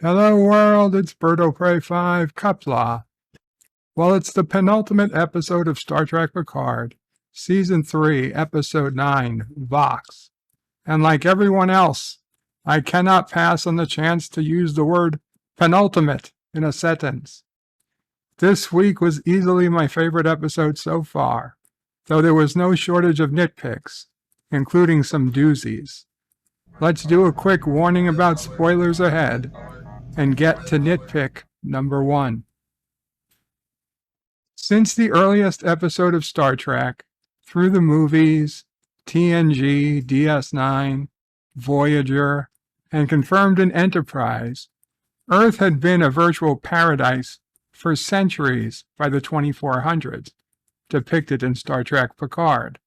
Hello world, it's Birdo Prey 5, Qapla. Well, it's the penultimate episode of Star Trek Picard, Season 3, Episode 9, Vox. And like everyone else, I cannot pass on the chance to use the word penultimate in a sentence. This week was easily my favorite episode so far, though there was no shortage of nitpicks, including some doozies. Let's do a quick warning about spoilers ahead and get to nitpick number 1. Since the earliest episode of Star Trek, through the movies, TNG, DS9, Voyager, and confirmed in Enterprise, Earth had been a virtual paradise for centuries by the 2400s, depicted in Star Trek Picard.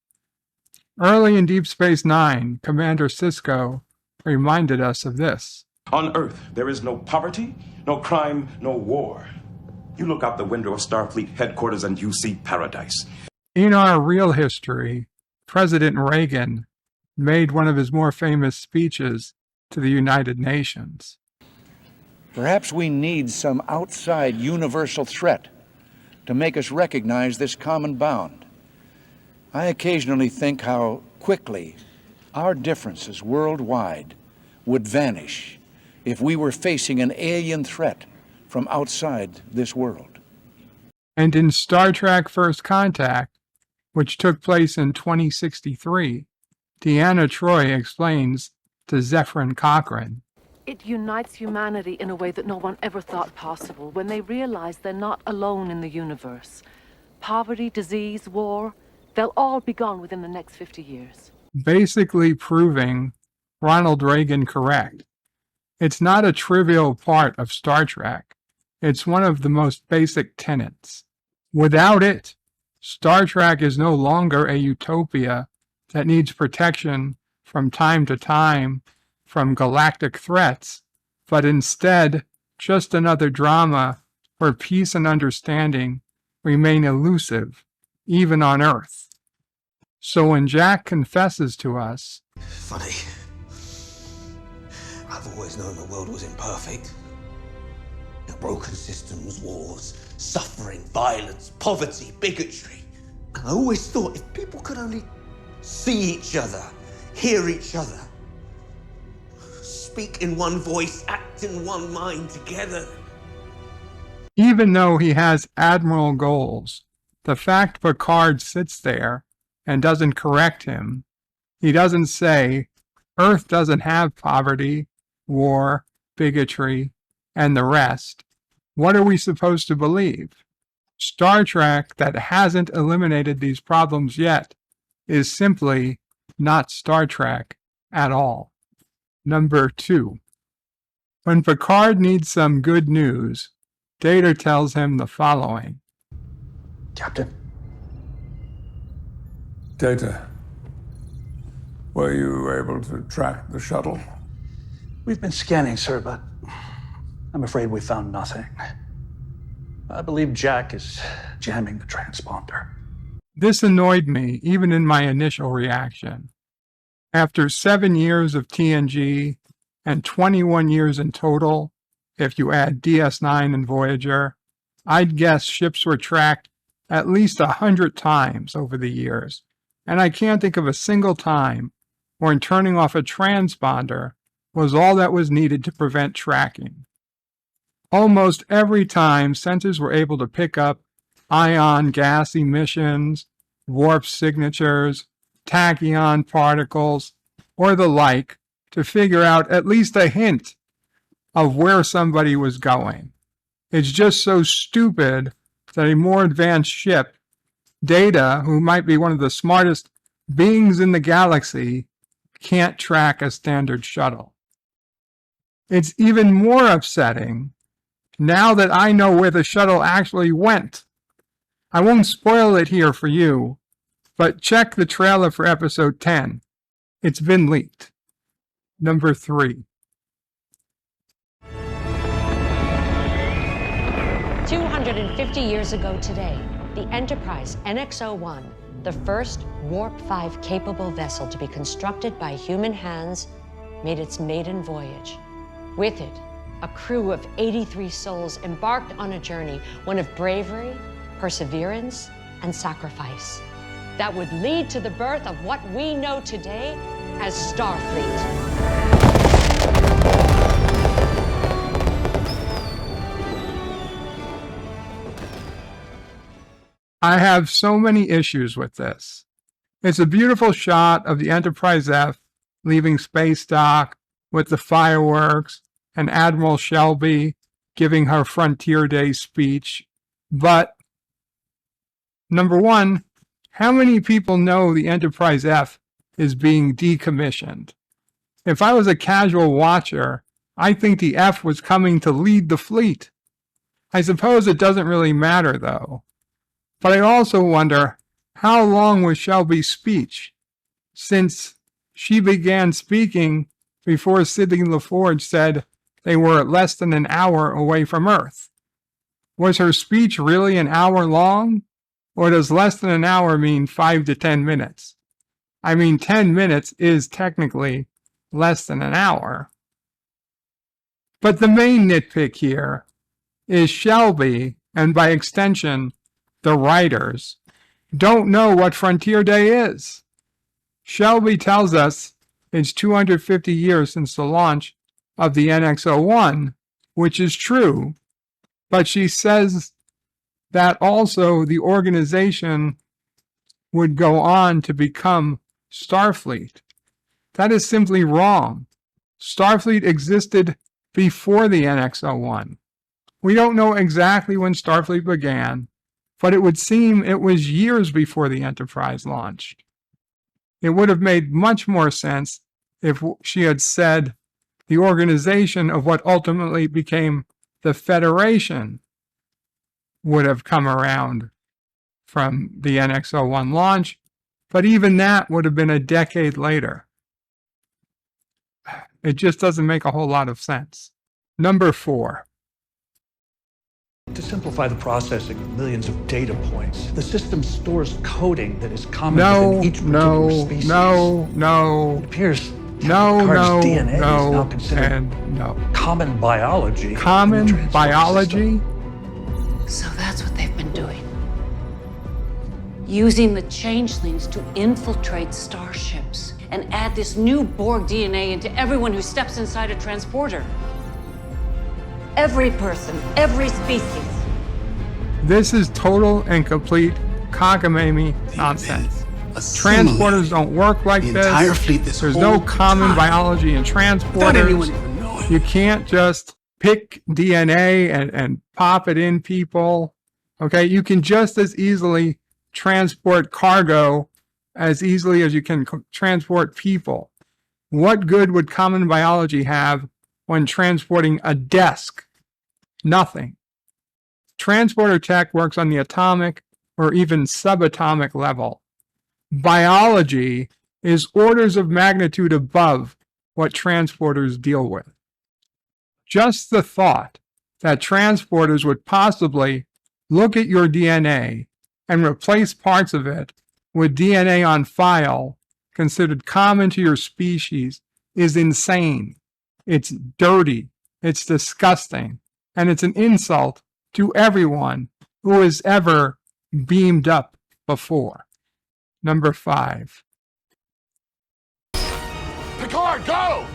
Early in Deep Space Nine, Commander Sisko reminded us of this. On Earth, there is no poverty, no crime, no war. You look out the window of Starfleet headquarters and you see paradise. In our real history, President Reagan made one of his more famous speeches to the United Nations. Perhaps we need some outside universal threat to make us recognize this common bound. I occasionally think how quickly our differences worldwide would vanish if we were facing an alien threat from outside this world. And in Star Trek First Contact, which took place in 2063, Deanna Troi explains to Zephyrin Cochrane, "It unites humanity in a way that no one ever thought possible when they realize they're not alone in the universe. Poverty, disease, war, they'll all be gone within the next 50 years. basically proving Ronald Reagan correct. It's not a trivial part of Star Trek. It's one of the most basic tenets. Without it, Star Trek is no longer a utopia that needs protection from time to time from galactic threats, but instead just another drama where peace and understanding remain elusive, even on Earth. So when Jack confesses to us, Funny. I've always known the world was imperfect. Broken systems, wars, suffering, violence, poverty, bigotry. And I always thought if people could only see each other, hear each other, speak in one voice, act in one mind together. even though he has admiral goals, the fact Picard sits there and doesn't correct him, he doesn't say, Earth doesn't have poverty, war, bigotry, and the rest. What are we supposed to believe? Star Trek that hasn't eliminated these problems yet is simply not Star Trek at all. Number 2. When Picard needs some good news, Data tells him the following. Captain? Data, were you able to track the shuttle? We've been scanning, sir, but I'm afraid we found nothing. I believe Jack is jamming the transponder. This annoyed me, even in my initial reaction. After 7 years of TNG and 21 years in total, if you add DS9 and Voyager, I'd guess ships were tracked at least 100 times over the years, and I can't think of a single time when turning off a transponder was all that was needed to prevent tracking. Almost every time, sensors were able to pick up ion gas emissions, warp signatures, tachyon particles, or the like to figure out at least a hint of where somebody was going. It's just so stupid that a more advanced ship, Data, who might be one of the smartest beings in the galaxy, can't track a standard shuttle. It's even more upsetting now that I know where the shuttle actually went. I won't spoil it here for you, but check the trailer for episode 10. It's been leaked. Number 3. 250 years ago today, the Enterprise NX-01, the first Warp 5 capable vessel to be constructed by human hands, made its maiden voyage. With it, a crew of 83 souls embarked on a journey, one of bravery, perseverance, and sacrifice, that would lead to the birth of what we know today as Starfleet. I have so many issues with this. It's a beautiful shot of the Enterprise F leaving space dock with the fireworks and Admiral Shelby giving her Frontier Day speech. But, number one, how many people know the Enterprise F is being decommissioned? If I was a casual watcher, I think the F was coming to lead the fleet. I suppose it doesn't really matter, though. But I also wonder, how long was Shelby's speech? Since she began speaking before Sidney LaForge said they were less than an hour away from Earth. Was her speech really an hour long? Or does less than an hour mean 5 to 10 minutes? I mean, 10 minutes is technically less than an hour. But the main nitpick here is Shelby, and by extension, the writers, don't know what Frontier Day is. Shelby tells us it's 250 years since the launch of the NX-01, which is true, but she says that also the organization would go on to become Starfleet. That is simply wrong. Starfleet existed before the NX-01. We don't know exactly when Starfleet began, but it would seem it was years before the Enterprise launched. It would have made much more sense if she had said the organization of what ultimately became the Federation would have come around from the NX-01 launch, but even that would have been a decade later. It just doesn't make a whole lot of sense. Number 4. To simplify the processing of millions of data points, the system stores coding that is common within each particular species. It appears Picard's DNA is now considered common biology. Common biology? So that's what they've been doing. Using the changelings to infiltrate starships and add this new Borg DNA into everyone who steps inside a transporter. Every person, every species. This is total and complete cockamamie nonsense. Transporters don't work like this. There's no common biology in transporters. You can't just pick DNA and pop it in people. Okay, you can just as easily transport cargo as easily as you can transport people. What good would common biology have when transporting a desk? Nothing. Transporter tech works on the atomic or even subatomic level. Biology is orders of magnitude above what transporters deal with. Just the thought that transporters would possibly look at your DNA and replace parts of it with DNA on file considered common to your species is insane. It's dirty. It's disgusting. And it's an insult to everyone who has ever beamed up before. Number 5. Picard, go!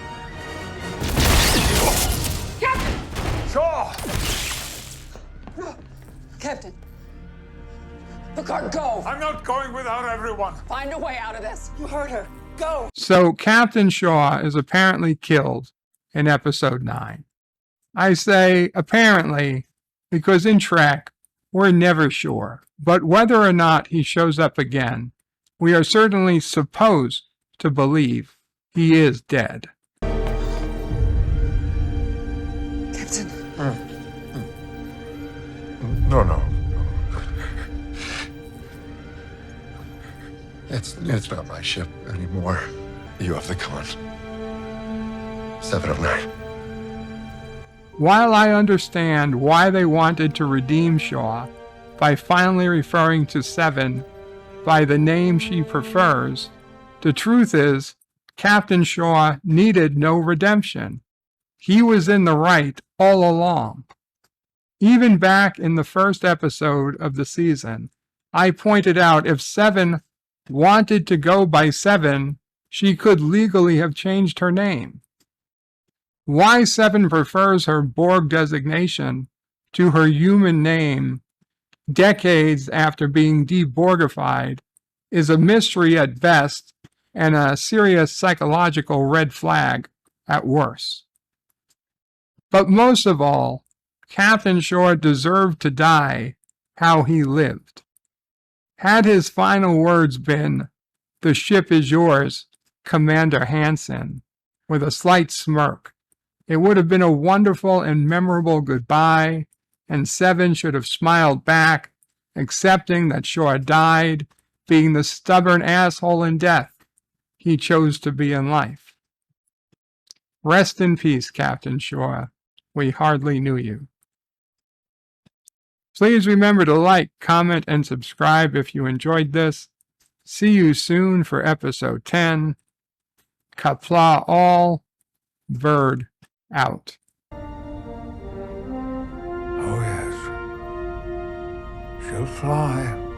Captain! Shaw! Captain! Picard, go! I'm not going without everyone. Find a way out of this. You heard her. Go! So Captain Shaw is apparently killed in episode 9. I say apparently because in Trek, we're never sure. But whether or not he shows up again, we are certainly supposed to believe he is dead. Captain. No. It's not my ship anymore. You have the con. 709. While I understand why they wanted to redeem Shaw by finally referring to Seven by the name she prefers, the truth is Captain Shaw needed no redemption. He was in the right all along. Even back in the first episode of the season, I pointed out if Seven wanted to go by Seven, she could legally have changed her name. Why Seven prefers her Borg designation to her human name decades after being deborgified is a mystery at best and a serious psychological red flag at worst. But most of all, Captain Shaw deserved to die how he lived. Had his final words been, "The ship is yours, Commander Hansen," with a slight smirk, it would have been a wonderful and memorable goodbye, and Seven should have smiled back, accepting that Shaw died, being the stubborn asshole in death he chose to be in life. Rest in peace, Captain Shaw. We hardly knew you. Please remember to like, comment, and subscribe if you enjoyed this. See you soon for episode 10. Qapla All, bird out. Oh, yes. She'll fly.